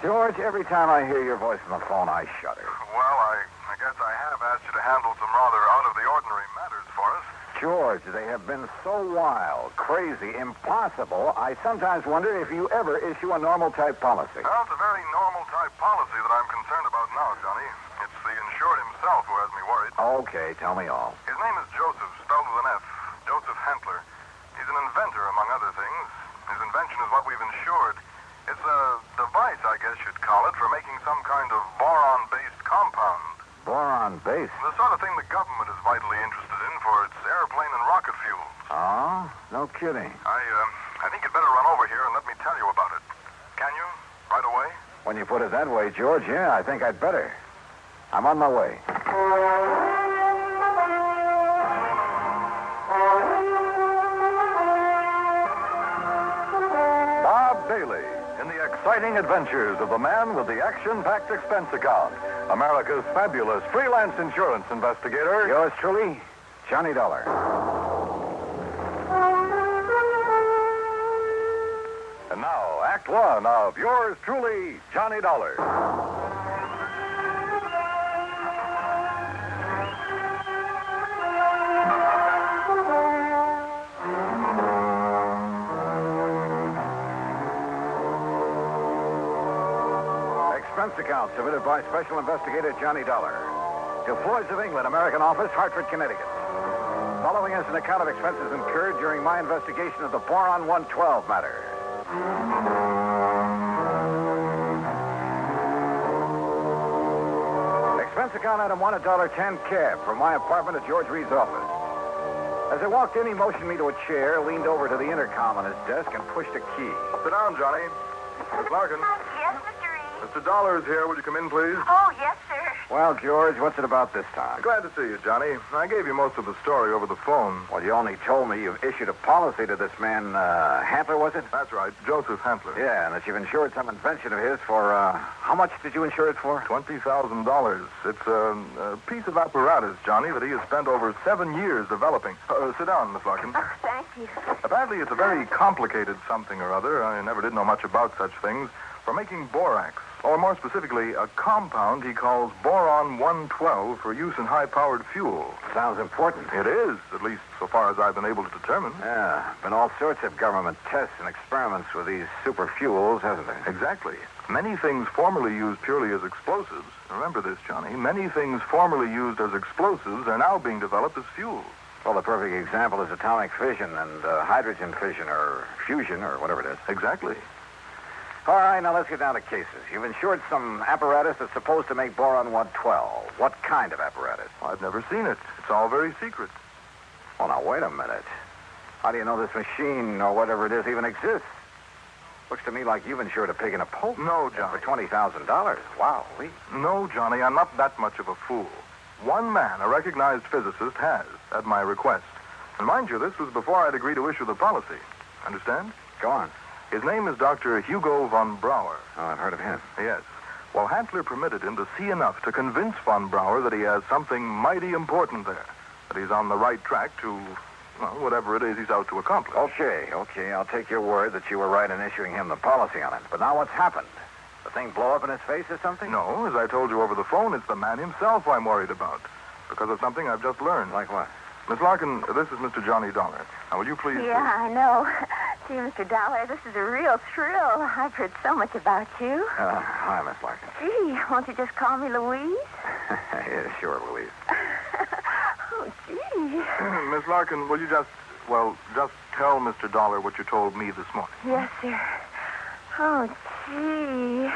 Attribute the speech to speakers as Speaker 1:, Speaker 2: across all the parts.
Speaker 1: George, every time I hear your voice on the phone, I shudder.
Speaker 2: Well, I guess I have asked you to handle some rather out-of-the-ordinary matters for us.
Speaker 1: George, they have been so wild, crazy, impossible, I sometimes wonder if you ever issue a normal-type policy.
Speaker 2: Well, it's a very normal-type policy that I'm concerned about now, Johnny. It's the insured himself who has me worried.
Speaker 1: Okay, tell me all.
Speaker 2: His name is Joseph, spelled with an F. Joseph Hentler. He's an inventor, among other things. His invention is what we've insured. It's a device, I guess you'd call it, for making some kind of boron-based compound.
Speaker 1: Boron-based?
Speaker 2: The sort of thing the government is vitally interested in for its airplane and rocket fuel.
Speaker 1: Oh? No kidding.
Speaker 2: I think you'd better run over here and let me tell you about it. Can you? Right away?
Speaker 1: When you put it that way, George, yeah, I think I'd better. I'm on my way.
Speaker 3: Bob Bailey, in the exciting adventures of the man with the action-packed expense account, America's fabulous freelance insurance investigator.
Speaker 1: Yours truly, Johnny Dollar.
Speaker 3: And now, Act One of yours truly, Johnny Dollar.
Speaker 1: Expense account submitted by Special Investigator Johnny Dollar to Floyd's of England, American Office, Hartford, Connecticut. Following is an account of expenses incurred during my investigation of the Boron 112 matter. Expense account item 1, $1.10 cab from my apartment to George Reed's office. As I walked in, he motioned me to a chair, leaned over to the intercom on his desk, and pushed a key.
Speaker 2: Sit down, Johnny. Miss Larkin.
Speaker 4: Yes, Mr. Reed.
Speaker 2: Mr. Dollar is here. Would you come in, please?
Speaker 4: Oh, yes, sir.
Speaker 1: Well, George, what's it about this time?
Speaker 2: Glad to see you, Johnny. I gave you most of the story over the phone.
Speaker 1: Well, you only told me you've issued a policy to this man, Hantler, was it?
Speaker 2: That's right, Joseph Hentler.
Speaker 1: Yeah, and that you've insured some invention of his for, how much did you insure it for?
Speaker 2: $20,000. It's a piece of apparatus, Johnny, that he has spent over 7 years developing. Sit down, Miss Larkin.
Speaker 4: Oh, thank you.
Speaker 2: Apparently, it's a very complicated something or other. I never did know much about such things. For making borax, or more specifically, a compound he calls Boron 112 for use in high-powered fuel.
Speaker 1: Sounds important.
Speaker 2: It is, at least so far as I've been able to determine.
Speaker 1: Yeah, been all sorts of government tests and experiments with these super fuels, hasn't there?
Speaker 2: Exactly. Many things formerly used purely as explosives, remember this, Johnny, many things formerly used as explosives are now being developed as fuels.
Speaker 1: Well, the perfect example is atomic fission and hydrogen fission or fusion or whatever it is.
Speaker 2: Exactly.
Speaker 1: All right, now let's get down to cases. You've insured some apparatus that's supposed to make boron 112. What kind of apparatus?
Speaker 2: I've never seen it. It's all very secret.
Speaker 1: Well, now, wait a minute. How do you know this machine or whatever it is even exists? Looks to me like you've insured a pig in a poke.
Speaker 2: No, Johnny.
Speaker 1: For $20,000. Wow, Lee.
Speaker 2: No, Johnny, I'm not that much of a fool. One man, a recognized physicist, has, at my request. And mind you, this was before I'd agreed to issue the policy. Understand?
Speaker 1: Go on.
Speaker 2: His name is Dr. Hugo von Brauer.
Speaker 1: Oh, I've heard of him.
Speaker 2: Yes. Well, Hantler permitted him to see enough to convince von Brauer that he has something mighty important there. That he's on the right track to, well, whatever it is he's out to accomplish.
Speaker 1: Okay. I'll take your word that you were right in issuing him the policy on it. But now what's happened? The thing blow up in his face or something?
Speaker 2: No, as I told you over the phone, it's the man himself I'm worried about. Because of something I've just learned.
Speaker 1: Like what?
Speaker 2: Miss Larkin, this is Mr. Johnny Dollar. Now, will you please...
Speaker 4: Yeah, I know. Gee, Mr. Dollar, this is a real thrill. I've heard so much about you.
Speaker 1: Hi, Miss Larkin.
Speaker 4: Gee, won't you just call me Louise?
Speaker 1: Yeah, sure, Louise.
Speaker 4: Oh, gee.
Speaker 2: Miss Larkin, will you just tell Mr. Dollar what you told me this morning?
Speaker 4: Yes, sir. Oh, gee.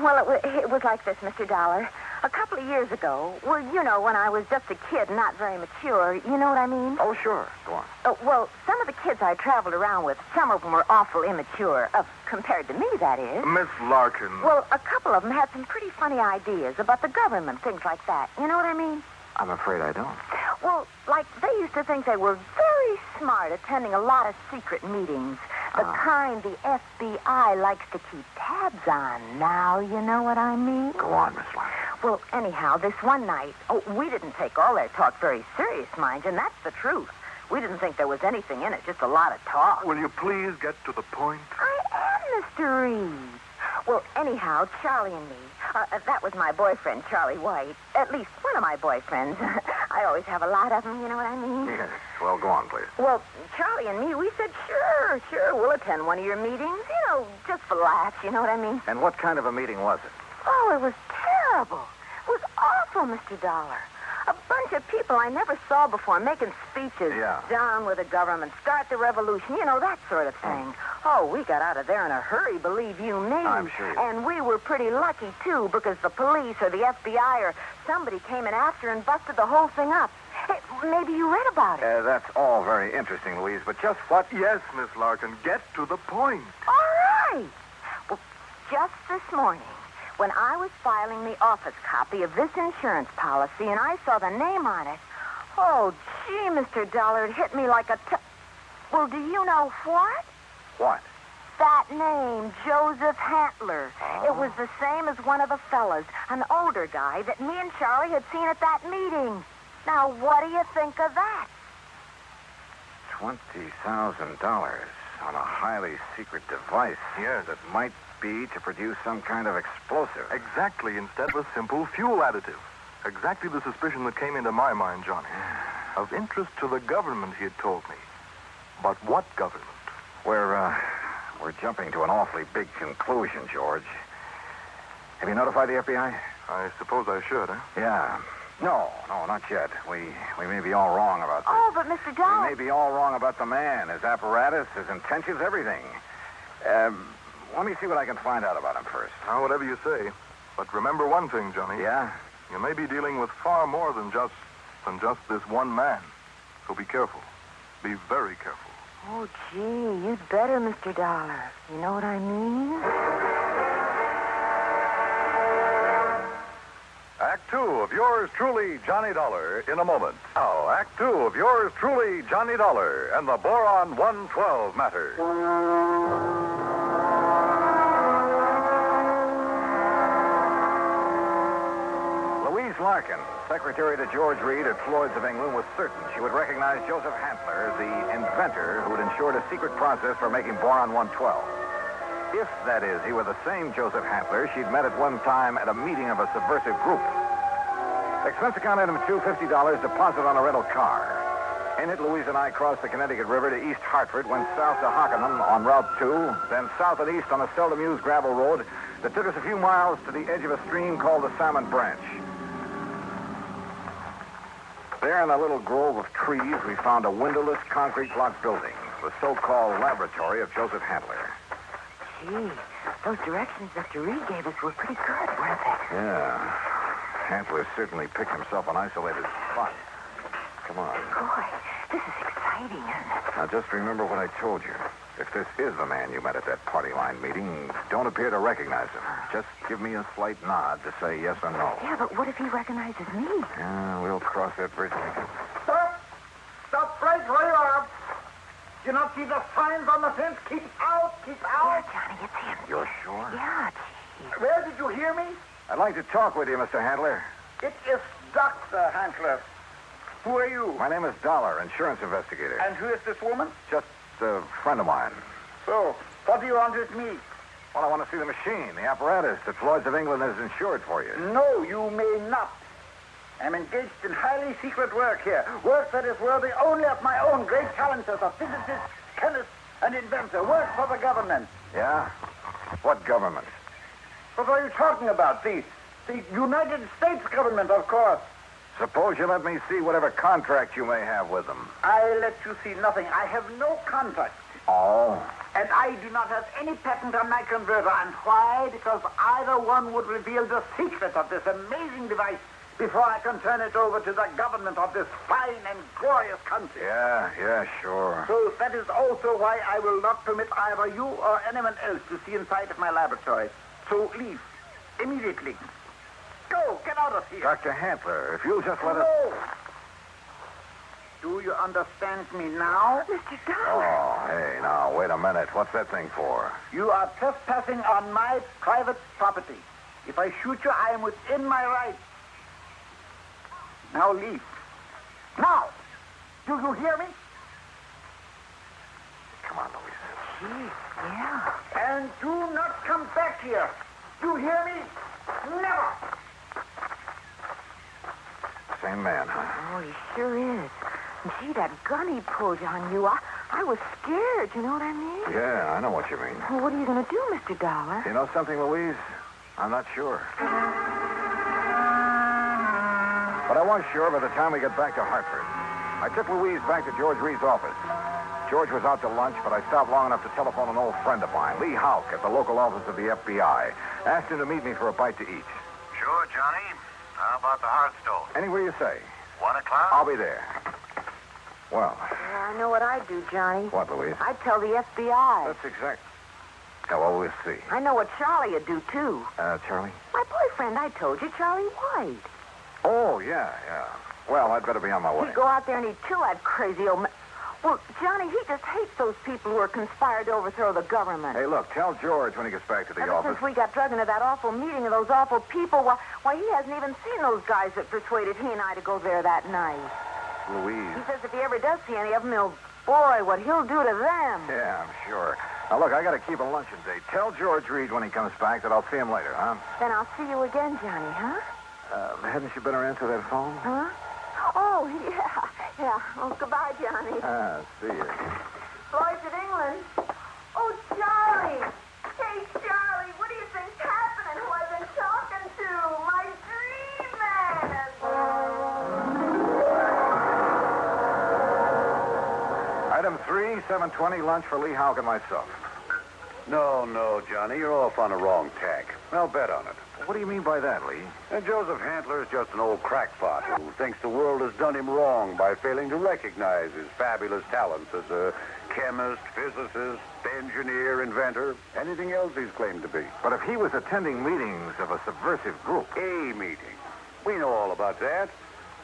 Speaker 4: Well, it was like this, Mr. Dollar. A couple of years ago, well, you know, when I was just a kid, not very mature, you know what I mean?
Speaker 1: Oh, sure. Go on.
Speaker 4: Well, some of the kids I traveled around with, some of them were awful immature, compared to me, that is.
Speaker 2: Miss Larkin.
Speaker 4: Well, a couple of them had some pretty funny ideas about the government, things like that. You know what I mean?
Speaker 1: I'm afraid I don't.
Speaker 4: Well, like, they used to think they were very smart, attending a lot of secret meetings. The kind the FBI likes to keep tabs on. Now, you know what I mean?
Speaker 1: Go on, Miss Larkin.
Speaker 4: Well, anyhow, this one night, we didn't take all their talk very serious, mind you, and that's the truth. We didn't think there was anything in it, just a lot of talk.
Speaker 2: Will you please get to the point?
Speaker 4: I am, Mr. Reed. Well, anyhow, Charlie and me, that was my boyfriend, Charlie White. At least one of my boyfriends. I always have a lot of them, you know what I mean?
Speaker 1: Yes. Well, go on, please.
Speaker 4: Well, Charlie and me, we said, sure, we'll attend one of your meetings, just for laughs, you know what I mean?
Speaker 1: And what kind of a meeting was it?
Speaker 4: Oh, it was terrible. It was awful, Mr. Dollar. A bunch of people I never saw before making speeches.
Speaker 1: Yeah.
Speaker 4: Down with the government, start the revolution, that sort of thing. Oh, we got out of there in a hurry, believe you me.
Speaker 1: I'm sure.
Speaker 4: And we were pretty lucky, too, because the police or the FBI or somebody came in after and busted the whole thing up. Hey, maybe you read about it.
Speaker 1: That's all very interesting, Louise, but just what...
Speaker 2: Yes, Miss Larkin, get to the point.
Speaker 4: All right. Well, just this morning, when I was filing the office copy of this insurance policy and I saw the name on it, oh, gee, Mr. Dollar, it hit me like a... Well, do you know what?
Speaker 1: What?
Speaker 4: That name, Joseph Hantler. Oh. It was the same as one of the fellas, an older guy that me and Charlie had seen at that meeting. Now, what do you think of that?
Speaker 1: $20,000 on a highly secret device.
Speaker 2: Yes.
Speaker 1: That might be to produce some kind of explosive.
Speaker 2: Exactly, instead of a simple fuel additive. Exactly the suspicion that came into my mind, Johnny. Of interest to the government, he had told me. But what government?
Speaker 1: We're jumping to an awfully big conclusion, George. Have you notified the FBI?
Speaker 2: I suppose I should, huh?
Speaker 1: Yeah. No, not yet. We may be all wrong about this.
Speaker 4: Oh, but Mr. Dollar...
Speaker 1: We may be all wrong about the man, his apparatus, his intentions, everything. Let me see what I can find out about him first.
Speaker 2: Now, whatever you say. But remember one thing, Johnny.
Speaker 1: Yeah?
Speaker 2: You may be dealing with far more than just this one man. So be careful. Be very careful.
Speaker 4: Oh, gee, you'd better, Mr. Dollar. You know what I mean?
Speaker 3: Act 2 of yours truly, Johnny Dollar, in a moment. Now, Act 2 of yours truly, Johnny Dollar, and the Boron 112 matter.
Speaker 1: Louise Larkin, secretary to George Reed at Floyd's of England, was certain she would recognize Joseph Hantler, the inventor who had ensured a secret process for making Boron 112. If, that is, he were the same Joseph Hantler she'd met at one time at a meeting of a subversive group. Expense account item 2, $50, deposit on a rental car. In it, Louise and I crossed the Connecticut River to East Hartford, went south to Hockenham on Route 2, then south and east on a seldom used gravel road that took us a few miles to the edge of a stream called the Salmon Branch. There in a little grove of trees, we found a windowless concrete block building, the so-called laboratory of Joseph Hantler.
Speaker 4: Gee, those directions Mr. Reed gave us were pretty good, weren't they?
Speaker 1: Yeah. Hantler certainly picked himself an isolated spot. Come on.
Speaker 4: Boy, this is exciting, isn't it?
Speaker 1: Now, just remember what I told you. If this is the man you met at that party line meeting, don't appear to recognize him. Just give me a slight nod to say yes or no.
Speaker 4: Yeah, but what if he recognizes me?
Speaker 1: Yeah, we'll cross that bridge when we get...
Speaker 5: Stop right where you are. Do you not see the signs on the fence? Keep out, keep out.
Speaker 4: Yeah, Johnny, it's him.
Speaker 1: You're sure?
Speaker 4: Yeah, gee.
Speaker 5: Where did you hear me?
Speaker 1: I'd like to talk with you, Mr. Hantler.
Speaker 5: It is Dr. Hantler. Who are you?
Speaker 1: My name is Dollar, insurance investigator.
Speaker 5: And who is this woman?
Speaker 1: Just a friend of mine.
Speaker 5: So, what do you want with me?
Speaker 1: Well, I want to see the machine, the apparatus that Floyd's of England has insured for you.
Speaker 5: No, you may not. I'm engaged in highly secret work here. Work that is worthy only of my own great talents as a physicist, chemist, and inventor. Work for the government.
Speaker 1: Yeah? What government?
Speaker 5: What are you talking about? The United States government, of course.
Speaker 1: Suppose you let me see whatever contract you may have with them.
Speaker 5: I let you see nothing. I have no contract.
Speaker 1: Oh?
Speaker 5: And I do not have any patent on my converter. And why? Because either one would reveal the secret of this amazing device before I can turn it over to the government of this fine and glorious country.
Speaker 1: Yeah, sure.
Speaker 5: So that is also why I will not permit either you or anyone else to see inside of my laboratory. So leave. Immediately. Go. Get out of here.
Speaker 1: Dr. Hantler, if you'll just let us...
Speaker 5: No. Do you understand me now?
Speaker 4: Mr. Dollar.
Speaker 1: Oh, hey, now, wait a minute. What's that thing for?
Speaker 5: You are trespassing on my private property. If I shoot you, I am within my rights. Now leave. Now! Do you hear me?
Speaker 1: Come on, Louise.
Speaker 4: Gee, yeah.
Speaker 5: And do not come back here. You hear me? Never.
Speaker 1: Same man, huh?
Speaker 4: Oh, he sure is. And gee, that gun he pulled on you, I was scared, you know what I mean?
Speaker 1: Yeah, I know what you mean.
Speaker 4: Well, what are you going to do, Mr. Dollar?
Speaker 1: You know something, Louise? I'm not sure. But I was sure by the time we get back to Hartford. I took Louise back to George Reed's office. George was out to lunch, but I stopped long enough to telephone an old friend of mine, Lee Houck, at the local office of the FBI. Asked him to meet me for a bite to eat.
Speaker 2: Sure, Johnny. How about the Hearthstone?
Speaker 1: Anywhere you say.
Speaker 2: 1 o'clock?
Speaker 1: I'll be there. Well,
Speaker 4: Yeah, I know what I'd do, Johnny.
Speaker 1: what, Louise?
Speaker 4: I'd tell the FBI.
Speaker 1: That's exact. Yeah, well, we'll see.
Speaker 4: I know what Charlie would do, too.
Speaker 1: Charlie?
Speaker 4: My boyfriend, I told you, Charlie White.
Speaker 1: Oh, yeah. Well, I'd better be on my way.
Speaker 4: He'd go out there and he'd kill that crazy old man. Well, Johnny, he just hates those people who are conspired to overthrow the government.
Speaker 1: Hey, look, tell George when he gets back to the
Speaker 4: Ever
Speaker 1: office.
Speaker 4: since we got drugged into that awful meeting of those awful people, why, he hasn't even seen those guys that persuaded he and I to go there that night.
Speaker 1: Louise.
Speaker 4: He says if he ever does see any of them, boy, what he'll do to them.
Speaker 1: Yeah, I'm sure. Now, look, I got to keep a luncheon date. Tell George Reed when he comes back that I'll see him later, huh?
Speaker 4: Then I'll see you again, Johnny, huh?
Speaker 1: Hadn't you better answer that phone?
Speaker 4: Huh? Oh, yeah. Oh, goodbye, Johnny.
Speaker 1: See you.
Speaker 4: Lloyd's of England. Oh, Charlie. Hey, Charlie, what do you think's happening? Who I've been talking to? My dream man.
Speaker 1: Item 3, 7:20, lunch for Lee Houck and myself.
Speaker 3: No, Johnny, you're off on the wrong tack. I'll bet on it.
Speaker 1: What do you mean by that, Lee?
Speaker 3: And Joseph Handler's just an old crackpot who thinks the world has done him wrong by failing to recognize his fabulous talents as a chemist, physicist, engineer, inventor, anything else he's claimed to be.
Speaker 1: But if he was attending meetings of a subversive group...
Speaker 3: A meeting. We know all about that.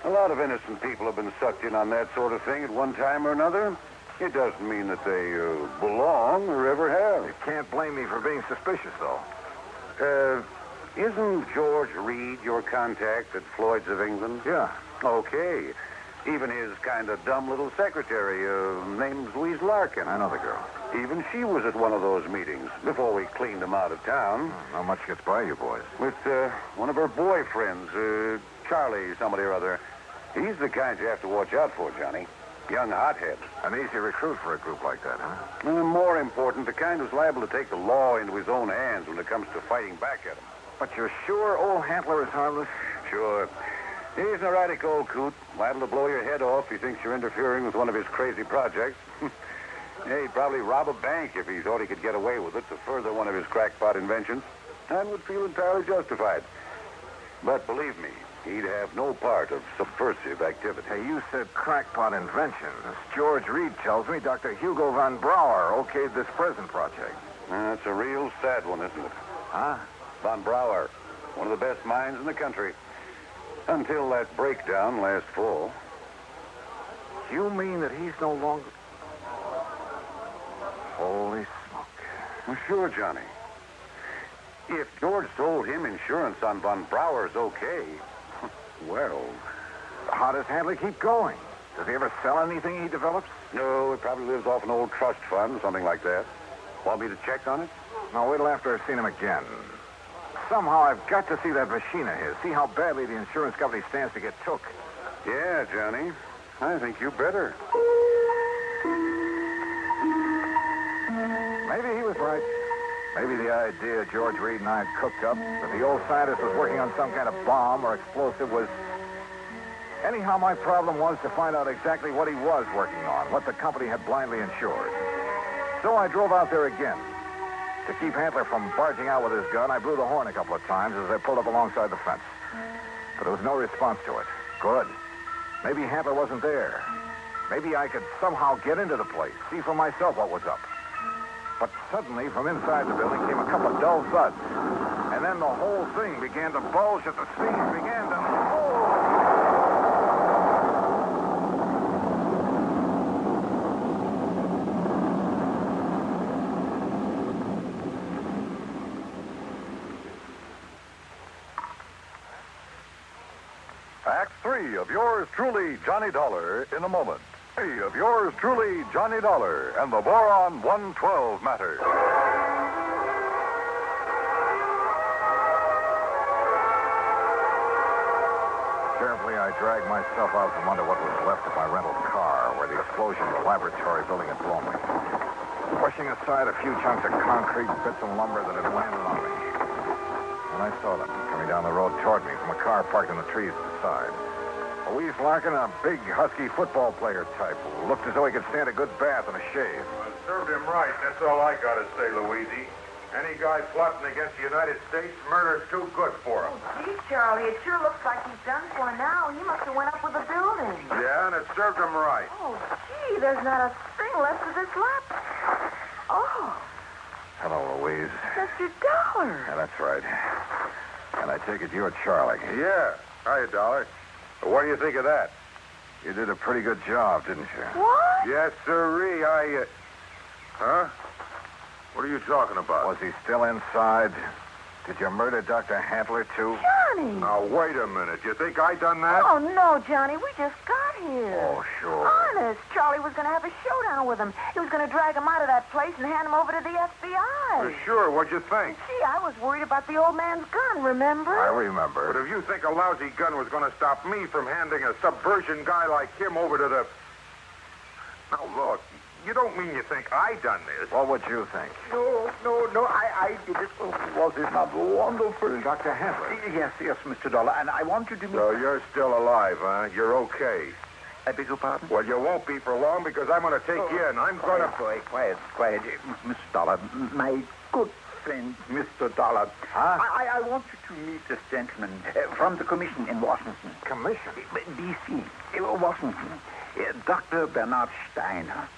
Speaker 3: A lot of innocent people have been sucked in on that sort of thing at one time or another. It doesn't mean that they belong or ever have.
Speaker 1: You can't blame me for being suspicious, though.
Speaker 3: Isn't George Reed your contact at Floyd's of England?
Speaker 1: Yeah.
Speaker 3: Okay. Even his kind of dumb little secretary, named Louise Larkin.
Speaker 1: I know the girl.
Speaker 3: Even she was at one of those meetings before we cleaned him out of town.
Speaker 1: Not much gets by you boys.
Speaker 3: With one of her boyfriends, Charlie somebody or other. He's the kind you have to watch out for, Johnny. Young hothead.
Speaker 1: An easy recruit for a group like that, huh?
Speaker 3: And more important, the kind who's liable to take the law into his own hands when it comes to fighting back at him.
Speaker 1: But you're sure old Handler is harmless?
Speaker 3: Sure. He's an erratic old coot, liable to blow your head off if he thinks you're interfering with one of his crazy projects. Yeah, he'd probably rob a bank if he thought he could get away with it to further one of his crackpot inventions, and would feel entirely justified. But believe me, he'd have no part of subversive activity.
Speaker 1: Hey, you said crackpot inventions. George Reed tells me Dr. Hugo von Brauer okayed this present project.
Speaker 3: That's a real sad one, isn't it?
Speaker 1: Huh?
Speaker 3: Von Brauer, one of the best minds in the country. Until that breakdown last fall.
Speaker 1: You mean that he's no longer... Holy smoke.
Speaker 3: Well, sure, Johnny. If George told him insurance on Von Brauer's okay, well...
Speaker 1: How does Handler keep going? Does he ever sell anything he develops?
Speaker 3: No, he probably lives off an old trust fund, something like that. Want me to check on it?
Speaker 1: No, wait till after I've seen him again. Somehow I've got to see that machine of his, see how badly the insurance company stands to get took.
Speaker 3: Yeah, Johnny. I think you better.
Speaker 1: Maybe he was right. Maybe the idea George Reed and I had cooked up, that the old scientist was working on some kind of bomb or explosive, was... Anyhow, my problem was to find out exactly what he was working on, what the company had blindly insured. So I drove out there again. To keep Handler from barging out with his gun, I blew the horn a couple of times as I pulled up alongside the fence. But there was no response to it. Good. Maybe Handler wasn't there. Maybe I could somehow get into the place, see for myself what was up. But suddenly, from inside the building came a couple of dull thuds. And then the whole thing began to bulge at the seams, began to...
Speaker 3: Act 3 of yours truly, Johnny Dollar, in a moment. 3 of yours truly, Johnny Dollar, and the Boron 112 matter.
Speaker 1: Carefully, I dragged myself out from under what was left of my rental car, where the explosion of the laboratory building had blown me. Pushing aside a few chunks of concrete, bits of lumber that had landed on me. And I saw them coming down the road toward me from a car parked in the trees to the side. Louise Larkin, a big, husky football player type who looked as though he could stand a good bath and a shave.
Speaker 6: Well, served him right. That's all I got to say, Louise. Any guy plotting against the United States, murder's too good for him.
Speaker 4: Oh, gee, Charlie, it sure looks like he's done for now. He must have went up with the building.
Speaker 6: Yeah, and it served him right.
Speaker 4: Oh, gee, there's not a thing left of this laptop. Oh,
Speaker 1: Hello, Louise.
Speaker 4: Mr. Dollar.
Speaker 1: Yeah, that's right. And I take it you're Charlie.
Speaker 6: Yeah. Hiya, Dollar. What do you think of that?
Speaker 1: You did a pretty good job, didn't you?
Speaker 4: What?
Speaker 6: Yes, sirree. Huh? What are you talking about?
Speaker 1: Was he still inside? Did you murder Dr. Handler, too?
Speaker 4: Johnny.
Speaker 6: Now, wait a minute. You think I done that?
Speaker 4: Oh, no, Johnny. We just got here.
Speaker 1: Oh, sure.
Speaker 4: Honest. Charlie was going to have a showdown with him. He was going to drag him out of that place and hand him over to the FBI.
Speaker 6: Sure. What'd you think?
Speaker 4: Gee, I was worried about the old man's gun, remember?
Speaker 1: I remember.
Speaker 6: But if you think a lousy gun was going to stop me from handing a subversion guy like him over to the... Now, look, you don't mean you think I done this?
Speaker 1: What would you think?
Speaker 5: No, I did it. Oh, was it not wonderful?
Speaker 1: Dr. Handler.
Speaker 5: Yes, Mr. Dollar, and I want you to meet...
Speaker 6: So you're still alive, huh? You're okay.
Speaker 5: I beg your pardon?
Speaker 6: Well, you won't be for long because I'm going to take you in. I'm going to...
Speaker 5: Quiet. Mr. Dollar, my good friend, Mr. Dollar.
Speaker 1: Huh?
Speaker 5: I want you to meet this gentleman from the commission in Washington.
Speaker 1: Commission?
Speaker 5: D.C., Washington. Dr. Bernard Steiner.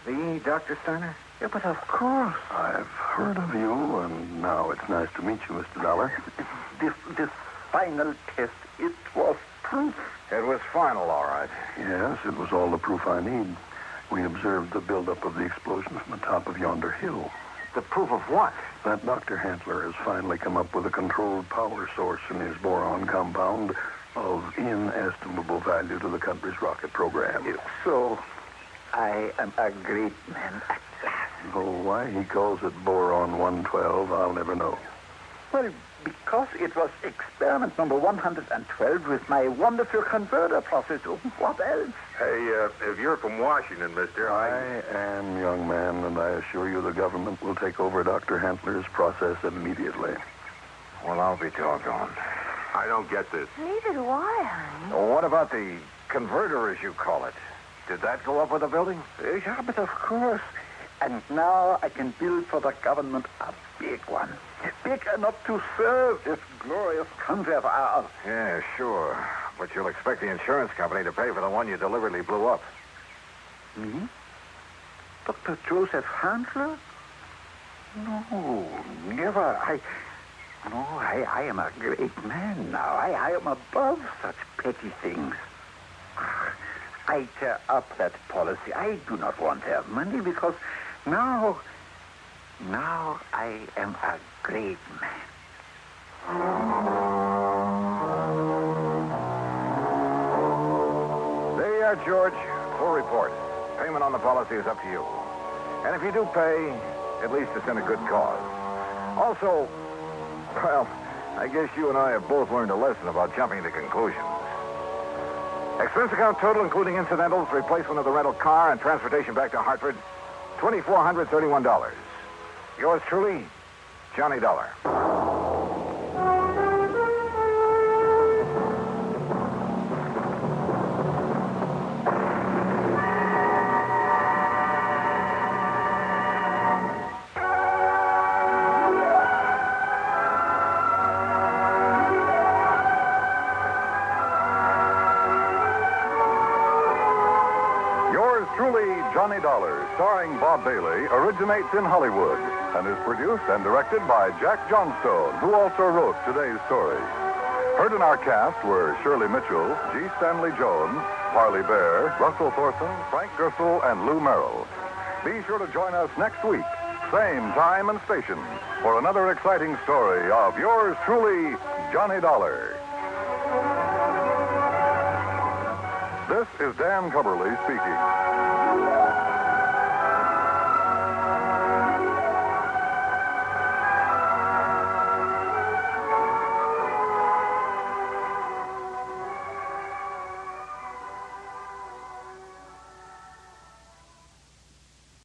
Speaker 1: The Dr. Steiner?
Speaker 5: Yeah, but of course.
Speaker 7: I've heard of you, and now it's nice to meet you, Mr. Dollar.
Speaker 5: This final test, it was proof.
Speaker 1: It was final, all right.
Speaker 7: Yes, it was all the proof I need. We observed the buildup of the explosion from the top of yonder hill.
Speaker 1: The proof of what?
Speaker 7: That Dr. Handler has finally come up with a controlled power source in his boron compound of inestimable value to the country's rocket program.
Speaker 5: So, I am a great man at last.
Speaker 7: Oh, why he calls it Boron 112, I'll never know.
Speaker 5: Well, because it was experiment number 112 with my wonderful converter process. What else?
Speaker 6: Hey, if you're from Washington, mister,
Speaker 7: I am, young man, and I assure you the government will take over Dr. Handler's process immediately.
Speaker 1: Well, I'll be doggone.
Speaker 6: I don't get this.
Speaker 4: Neither do I, honey.
Speaker 1: Well, what about the converter, as you call it? Did that go up with the building?
Speaker 5: Yeah, but of course. And now I can build for the government a big one. Big enough to serve this glorious country of ours.
Speaker 1: Yeah, sure. But you'll expect the insurance company to pay for the one you deliberately blew up.
Speaker 5: Me? Dr. Joseph Handler? No, never. I am a great man now. I am above such petty things. I tear up that policy. I do not want their money because now I am a great man.
Speaker 1: There you are, George. Full report. Payment on the policy is up to you. And if you do pay, at least it's in a good cause. Also, well, I guess you and I have both learned a lesson about jumping to conclusions. Expense account total, including incidentals, replacement of the rental car, and transportation back to Hartford, $2,431. Yours truly, Johnny Dollar.
Speaker 8: Johnny Dollar, starring Bob Bailey, originates in Hollywood and is produced and directed by Jack Johnstone, who also wrote today's story. Heard in our cast were Shirley Mitchell, G. Stanley Jones, Harley Bear, Russell Thorson, Frank Gersel, and Lou Merrill. Be sure to join us next week, same time and station, for another exciting story of yours truly, Johnny Dollar. This is Dan Cubberly speaking.